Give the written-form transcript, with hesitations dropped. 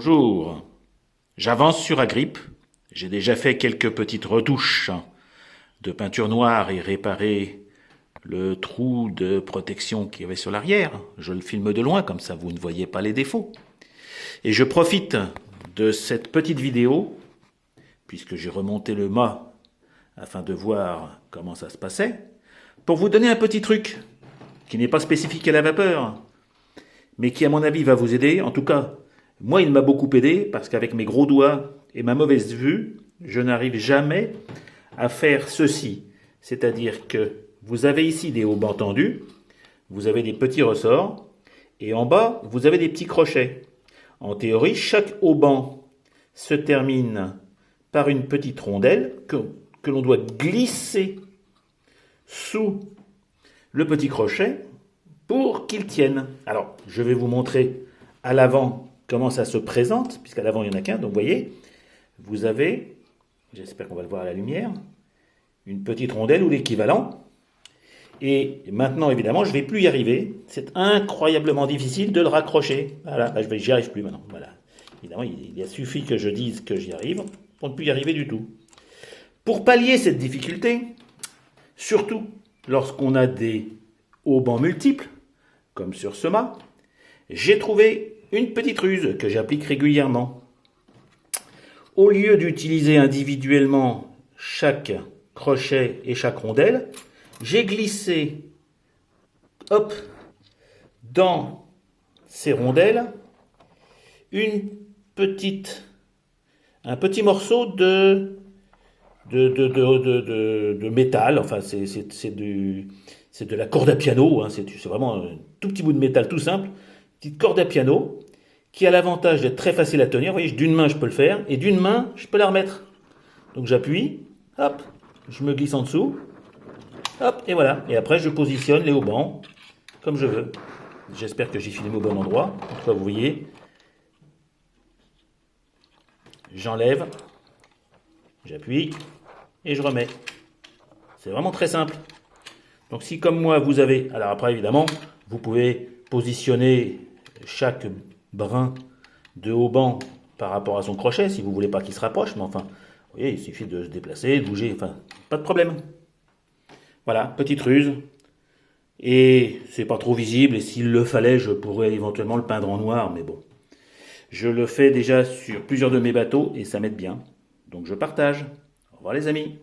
Bonjour, j'avance sur Agrippe. J'ai déjà fait quelques petites retouches de peinture noire et réparé le trou de protection qu'il y avait sur l'arrière. Je le filme de loin, comme ça vous ne voyez pas les défauts. Et je profite de cette petite vidéo, puisque j'ai remonté le mât afin de voir comment ça se passait, pour vous donner un petit truc qui n'est pas spécifique à la vapeur, mais qui à mon avis va vous aider. En tout cas, moi il m'a beaucoup aidé parce qu'avec mes gros doigts et ma mauvaise vue, je n'arrive jamais à faire ceci. C'est-à-dire que vous avez ici des haubans tendus, vous avez des petits ressorts, et en bas, vous avez des petits crochets. En théorie, chaque auban se termine par une petite rondelle que l'on doit glisser sous le petit crochet pour qu'il tienne. Alors, je vais vous montrer à l'avant comment ça se présente, puisqu'à l'avant, il n'y en a qu'un. Donc, vous voyez, vous avez, j'espère qu'on va le voir à la lumière, une petite rondelle ou l'équivalent. Et maintenant, évidemment, je ne vais plus y arriver. C'est incroyablement difficile de le raccrocher. Voilà, j'y arrive plus maintenant. Voilà. Évidemment, il a suffi que je dise que j'y arrive pour ne plus y arriver du tout. Pour pallier cette difficulté, surtout lorsqu'on a des haubans multiples, comme sur ce mât, j'ai trouvé une petite ruse que j'applique régulièrement. Au lieu d'utiliser individuellement chaque crochet et chaque rondelle, j'ai glissé, hop, dans ces rondelles, un petit morceau de métal. Enfin, c'est de la corde à piano, hein, c'est vraiment un tout petit bout de métal tout simple, petite corde à piano, qui a l'avantage d'être très facile à tenir. Vous voyez, d'une main je peux le faire, et d'une main je peux la remettre. Donc j'appuie, hop, je me glisse en dessous, hop, et voilà. Et après je positionne les haubans comme je veux. J'espère que j'ai filmé au bon endroit. En tout cas, vous voyez, j'enlève, j'appuie, et je remets. C'est vraiment très simple. Donc si comme moi vous avez, alors après évidemment, vous pouvez positionner chaque brin de hauban par rapport à son crochet, si vous voulez pas qu'il se rapproche, mais enfin, vous voyez, il suffit de se déplacer, de bouger, enfin, pas de problème. Voilà, petite ruse. Et c'est pas trop visible, et s'il le fallait, je pourrais éventuellement le peindre en noir, mais bon. Je le fais déjà sur plusieurs de mes bateaux, et ça m'aide bien. Donc je partage. Au revoir les amis.